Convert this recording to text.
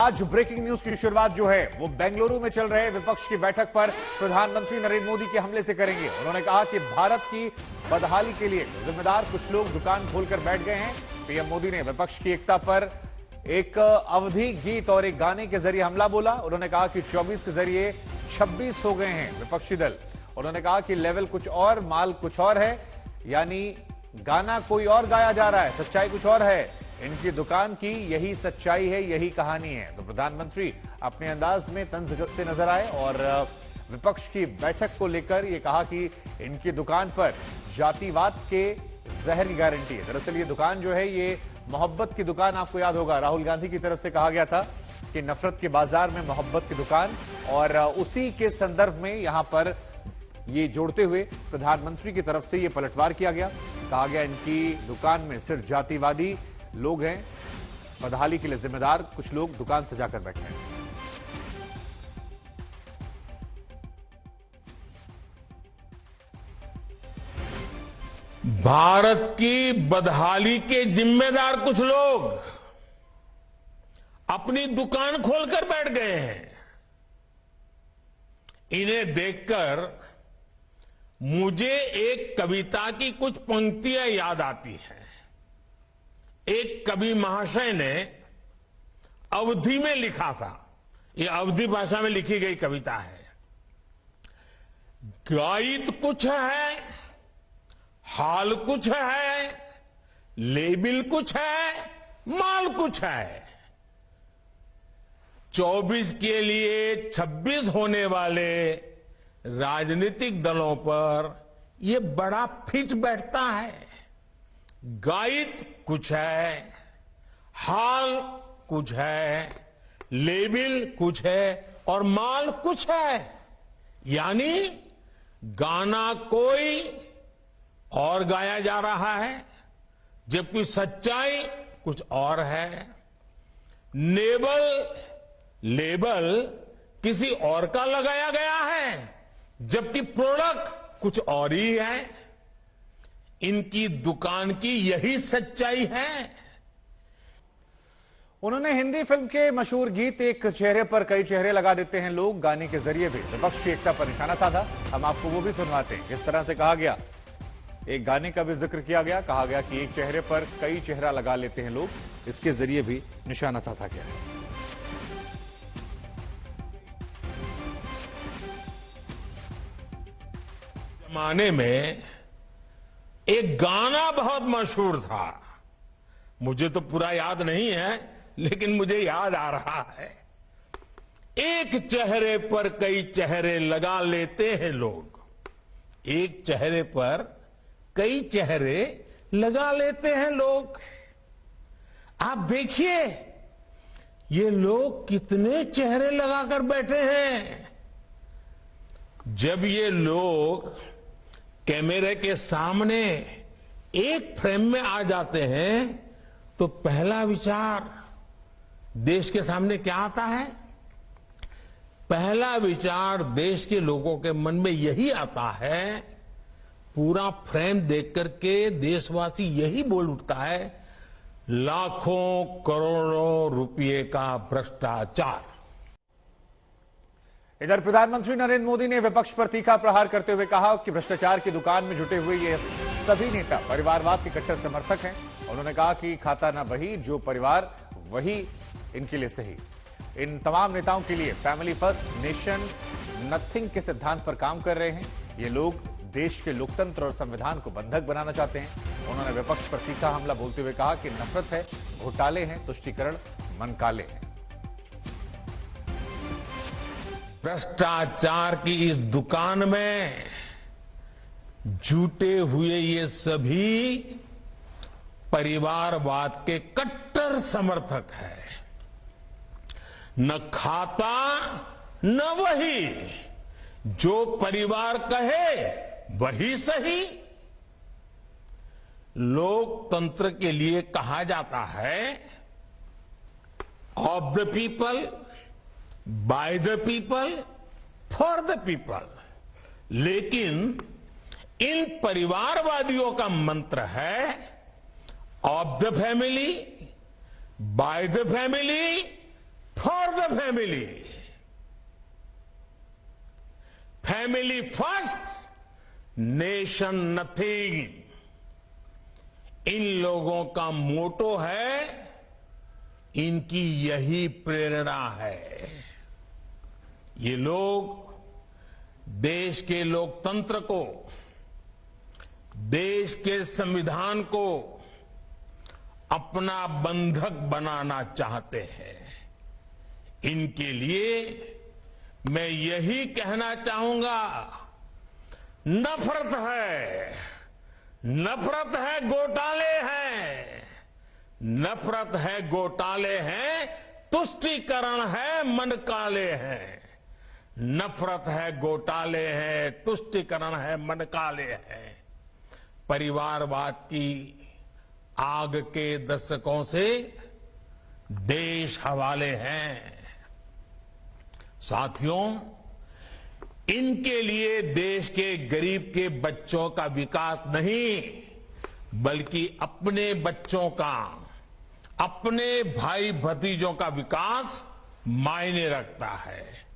आज breaking news की शुरुआत जो है वो बेंगलुरु में चल रहे विपक्ष की बैठक पर प्रधानमंत्री नरेंद्र मोदी के हमले से करेंगे। उन्होंने कहा कि भारत की बदहाली के लिए जिम्मेदार कुछ लोग दुकान खोलकर बैठ गए हैं। पीएम मोदी ने विपक्ष की एकता पर एक अवधि गीत और एक गाने के जरिए हमला बोला। उन्होंने कहा कि 24 के जरिए 26 हो गए हैं विपक्षी दल। उन्होंने कहा कि लेवल कुछ और, माल कुछ और है, यानी गाना कोई और गाया जा रहा है, सच्चाई कुछ और है। इनकी दुकान की यही सच्चाई है, यही कहानी है। तो प्रधानमंत्री अपने अंदाज में तंज कसते नजर आए और विपक्ष की बैठक को लेकर यह कहा कि इनकी दुकान पर जातिवाद के जहर की गारंटी है। दरअसल ये दुकान जो है ये मोहब्बत की दुकान, आपको याद होगा राहुल गांधी की तरफ से कहा गया था कि नफरत के बाजार में मोहब्बत की दुकान, और उसी के संदर्भ में यहां पर ये जोड़ते हुए प्रधानमंत्री की तरफ से ये पलटवार किया गया। कहा गया इनकी दुकान में सिर्फ जातिवादी लोग हैं, बदहाली के लिए जिम्मेदार कुछ लोग दुकान सजाकर बैठे हैं। भारत की बदहाली के जिम्मेदार कुछ लोग अपनी दुकान खोलकर बैठ गए हैं। इन्हें देखकर मुझे एक कविता की कुछ पंक्तियां याद आती हैं। एक कवि महाशय ने अवधी में लिखा था, ये अवधी भाषा में लिखी गई कविता है। गायित कुछ है, हाल कुछ है, लेबिल कुछ है, माल कुछ है। 24 के लिए 26 होने वाले राजनीतिक दलों पर यह बड़ा फिट बैठता है। गायित कुछ है, हाल कुछ है, लेबिल कुछ है और माल कुछ है, यानी गाना कोई और गाया जा रहा है जबकि सच्चाई कुछ और है। लेबल किसी और का लगाया गया है जबकि प्रोडक्ट कुछ और ही है। इनकी दुकान की यही सच्चाई है। उन्होंने हिंदी फिल्म के मशहूर गीत एक चेहरे पर कई चेहरे लगा देते हैं लोग गाने के जरिए भी विपक्ष की एकता पर निशाना साधा। हम आपको वो भी सुनवाते हैं। इस तरह से कहा गया, एक गाने का भी जिक्र किया गया, कहा गया कि एक चेहरे पर कई चेहरा लगा लेते हैं लोग, इसके जरिए भी निशाना साधा गया है। जमाने में एक गाना बहुत मशहूर था, मुझे तो पूरा याद नहीं है लेकिन मुझे याद आ रहा है। एक चेहरे पर कई चेहरे लगा लेते हैं लोग, एक चेहरे पर कई चेहरे लगा लेते हैं लोग। आप देखिए ये लोग कितने चेहरे लगाकर बैठे हैं। जब ये लोग कैमरे के सामने एक फ्रेम में आ जाते हैं तो पहला विचार देश के सामने क्या आता है? पहला विचार देश के लोगों के मन में यही आता है, पूरा फ्रेम देख करके देशवासी यही बोल उठता है, लाखों करोड़ों रुपए का भ्रष्टाचार। इधर प्रधानमंत्री नरेंद्र मोदी ने विपक्ष पर तीखा प्रहार करते हुए कहा कि भ्रष्टाचार की दुकान में जुटे हुए ये सभी नेता परिवारवाद के कट्टर समर्थक हैं। उन्होंने कहा कि खाता ना बही जो परिवार, वही इनके लिए सही। इन तमाम नेताओं के लिए फैमिली फर्स्ट, नेशन नथिंग के सिद्धांत पर काम कर रहे हैं। ये लोग देश के लोकतंत्र और संविधान को बंधक बनाना चाहते हैं। उन्होंने विपक्ष पर तीखा हमला बोलते हुए कहा कि नफरत है, घोटाले हैं, तुष्टीकरण मन काले हैं। भ्रष्टाचार की इस दुकान में जुटे हुए ये सभी परिवारवाद के कट्टर समर्थक हैं। न खाता न वही, जो परिवार कहे वही सही। लोकतंत्र के लिए कहा जाता है of the people, by the people, for the people. लेकिन इन परिवारवादियों का मंत्र है of the family, by the family, for family, family first, nation nothing, इन लोगों का मोटो है, इनकी यही प्रेरणा है। ये लोग देश के लोकतंत्र को, देश के संविधान को अपना बंधक बनाना चाहते हैं। इनके लिए मैं यही कहना चाहूंगा, नफरत है, नफरत है, घोटाले हैं, नफरत है, घोटाले हैं, तुष्टीकरण है, मन काले हैं। नफरत है, घोटाले हैं, तुष्टीकरण है, मन काले हैं। परिवारवाद की आग के दशकों से देश हवाले हैं। साथियों, इनके लिए देश के गरीब के बच्चों का विकास नहीं, बल्कि अपने बच्चों का, अपने भाई भतीजों का विकास मायने रखता है।